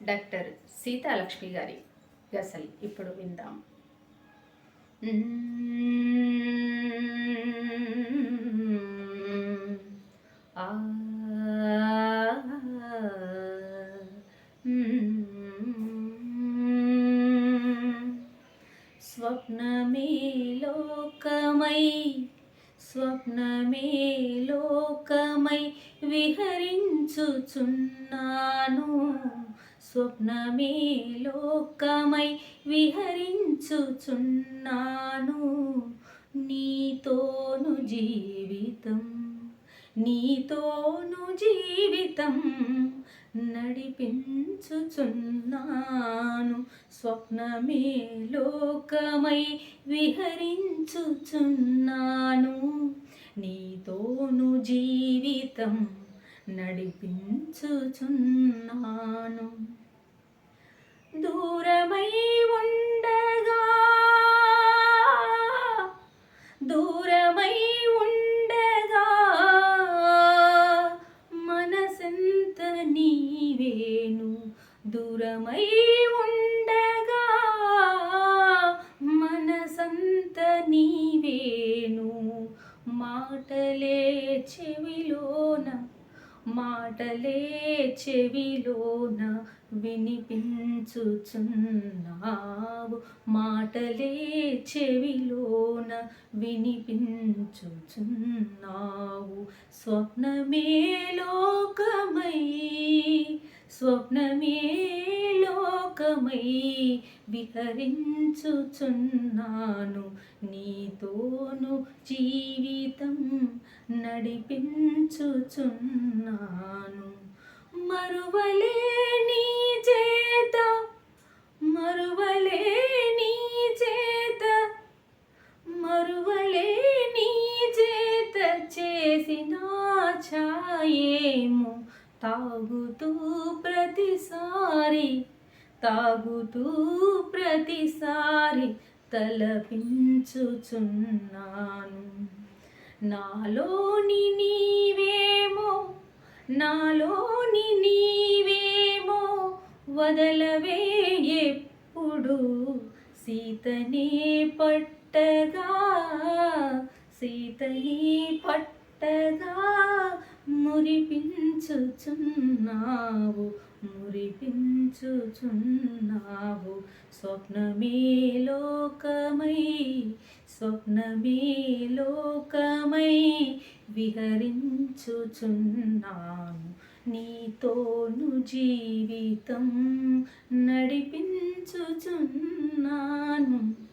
Doctor Seethalakshmi గారి గసల్ ఇప్పుడు విందాం. స్వప్నమే లోకమై స్వప్నమే లోకమై విహరించుచున్నాను. స్వప్నమే లోకమై విహరించుచున్నాను. నీతోను జీవితం నీతోను జీవితం నడిపించుచున్నాను. స్వప్నమే లోకమై విహరించుచున్నాను. నీతోను జీవితం నడిపించుచున్నాను. దూరమై ఉండగా దూరమై ఉండగా మనసంత నీవేను. దూరమై ఉండగా మనసంత నీవేను. మాటలే చెవిలోన వినిపించుచున్నావు. మాటలే చెవిలోన వినిపించుచున్నావు. స్వప్నమే లోకమై స్వప్నమే లోకమై విహరించుచున్నాను. నీతోను జీవితం నడిపించుచున్నాను. మరువలేని చేత మరువలేని చేత మరువలేని చేత చేసిన ఛాయేమో తాగుతూ ప్రతిసారి తలపించుచున్నాను. నాలోని నీవేమో వదలవే ఎప్పుడు. సీతనే పట్టగా మురిపించుచున్నావు. స్వప్నమే లోకమై విహరించుచున్నాను. నీతోను జీవితం నడిపించుచున్నాను.